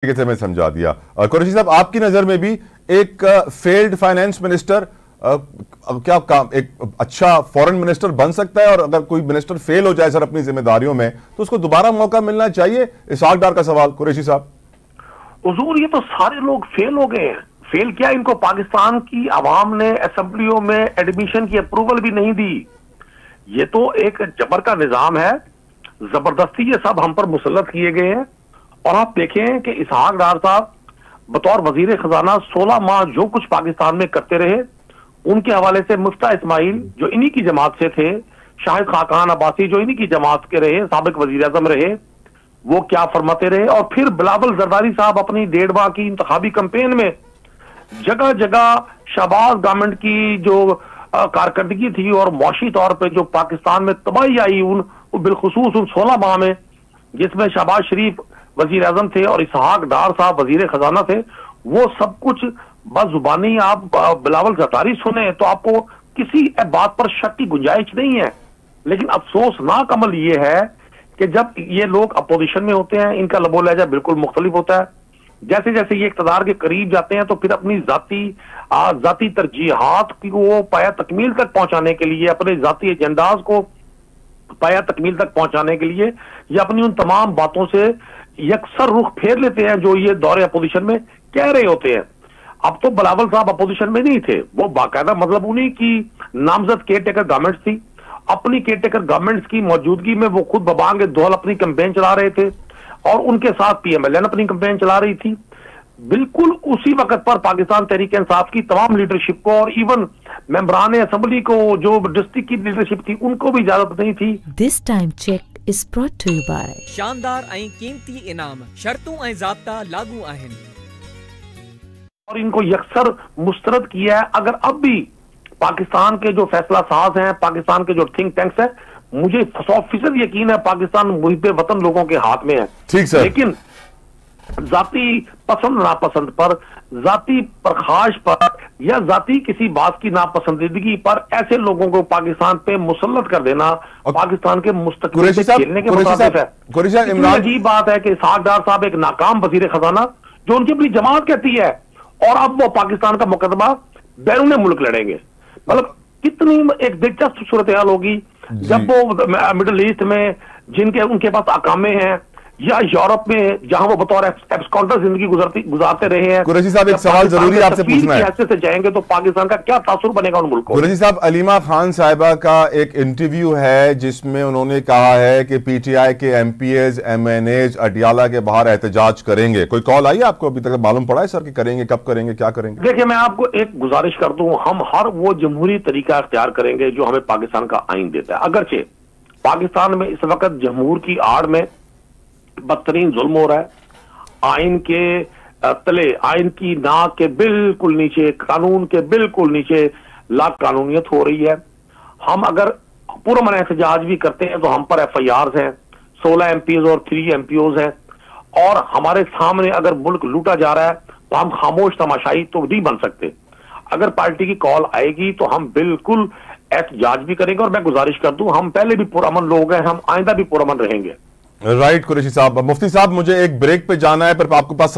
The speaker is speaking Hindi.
तरीके से मैं समझा दिया। कुरैशी साहब, आपकी नजर में भी एक फेल्ड फाइनेंस मिनिस्टर क्या काम एक अच्छा फॉरेन मिनिस्टर बन सकता है? और अगर कोई मिनिस्टर फेल हो जाए सर अपनी जिम्मेदारियों में, तो उसको दोबारा मौका मिलना चाहिए? इसहाक डार का सवाल कुरैशी साहब। हुजूर, ये तो सारे लोग फेल हो गए हैं। फेल क्या, इनको पाकिस्तान की आवाम ने असेंबलियों में एडमिशन की अप्रूवल भी नहीं दी। ये तो एक जबर का निजाम है, जबरदस्ती ये सब हम पर मुसल्लत किए गए हैं। और आप देखें कि इसहाक डार साहब बतौर वजीर खजाना 16 माह जो कुछ पाकिस्तान में करते रहे, उनके हवाले से मुफ्ता इस्माइल जो इन्हीं की जमात से थे, शाहिद खाकान अब्बासी जो इन्हीं की जमात के रहे, साबिक वजीर आजम रहे, वो क्या फरमाते रहे। और फिर बिलावल जरदारी साहब अपनी 1.5 माह की इंतखाबी कैंपेन में जगह जगह शहबाज गवर्नमेंट की जो कारकर्दगी थी और मौशी तौर पर जो पाकिस्तान में तबाही आई, बिलखुसूस उन 16 माह में, जिसमें शहबाज शरीफ वजीर आजम थे और इसहाक डार साहब वजीर खजाना थे, वो सब कुछ बस जुबानी आप बिलावल जरदारी सुने तो आपको किसी बात पर शक की गुंजाइश नहीं है। लेकिन अफसोसनाक अमल ये है कि जब ये लोग अपोजिशन में होते हैं, इनका लबो लहजा बिल्कुल मुख्तलिफ होता है। जैसे जैसे ये इक़्तिदार के करीब जाते हैं तो फिर अपनी जाती तरजीहात को पाया तकमील तक पहुंचाने के लिए, अपने जाती एजेंडाज को पाया तकमील तक पहुंचाने के लिए, ये अपनी उन तमाम बातों से यकसर रुख फेर लेते हैं जो ये दौरे अपोजिशन में कह रहे होते हैं। अब तो बिलावल साहब अपोजिशन में नहीं थे, वो बाकायदा मतलब उन्हीं की नामजद केयर टेकर गवर्नमेंट थी। अपनी केयर टेकर गवर्नमेंट्स की मौजूदगी में वो खुद बबांग दौल अपनी कैंपेन चला रहे थे और उनके साथ PMLN अपनी कैंपेन चला रही थी। बिल्कुल उसी वक्त पर पाकिस्तान तहरीक इंसाफ की तमाम लीडरशिप को और इवन मेंबरान असेंबली को, जो डिस्ट्रिक्ट की लीडरशिप थी, उनको भी इजाजत नहीं थी। This time check is brought to you by शानदार ऐं कीमती इनाम, शर्तों ऐं ज़ाब्ता लागू आहिनि और इनको यकसर मुस्तरद किया है। अगर अब भी पाकिस्तान के जो फैसला साज हैं, पाकिस्तान के जो थिंक टैंक्स हैं, मुझे 100% यकीन है पाकिस्तान मुहिब वतन लोगों के हाथ में है। ठीक सर। लेकिन जाती पसंद नापसंद पर, जाती प्रखाश पर या जाती किसी बात की नापसंदीदगी पर ऐसे लोगों को पाकिस्तान पे मुसल्लत कर देना पाकिस्तान के मुस्तकबिल से खेलने के मुताबिक है। इतनी अजीब बात है कि इसहाक डार साहब एक नाकाम वजीर खजाना, जो उनकी अपनी जमात कहती है, और अब वो पाकिस्तान का मुकदमा बैरून मुल्क लड़ेंगे। मतलब कितनी एक दिलचस्प सूरत हाल होगी जब वो मिडिल ईस्ट में जिनके उनके पास अकामे हैं, या यूरोप में जहां वो बतौर एब्सकॉन्डर जिंदगी गुजारते रहे हैं। कुरैशी साहब, एक सवाल जरूरी आपसे पूछना है। से जाएंगे तो पाकिस्तान का क्या तासुर बनेगा उन मुल्क को? कुरैशी साहब, अलीमा खान साहिबा का एक इंटरव्यू है जिसमें उन्होंने कहा है कि PTI के MPs MNAs अटियाला के बाहर एहतजाज करेंगे। कोई कॉल आई आपको अभी तक मालूम पड़ा है सर कि करेंगे, कब करेंगे, क्या करेंगे? देखिए, मैं आपको एक गुजारिश कर दूं, हम हर वो जमहूरी तरीका अख्तियार करेंगे जो हमें पाकिस्तान का आइन देता है। अगरचे पाकिस्तान में इस वक्त जमहूर की आड़ में बदतरीन जुल्म हो रहा है, आइन के तले, आइन की नाक के बिल्कुल नीचे, कानून के बिल्कुल नीचे लाख कानूनियत हो रही है। हम अगर पुरअमन एहतजाज भी करते हैं तो हम पर FIRs हैं, 16 MPs और 3 MPOs हैं, और हमारे सामने अगर मुल्क लूटा जा रहा है तो हम खामोश तमाशाई तो नहीं बन सकते। अगर पार्टी की कॉल आएगी तो हम बिल्कुल एहतजाज भी करेंगे। और मैं गुजारिश कर दूं, हम पहले भी पुरअमन लोग हैं, हम आइंदा भी पुरअमन रहेंगे। राइट कुरैशी साहब। मुफ्ती साहब, मुझे एक ब्रेक पे जाना है, पर आपके पास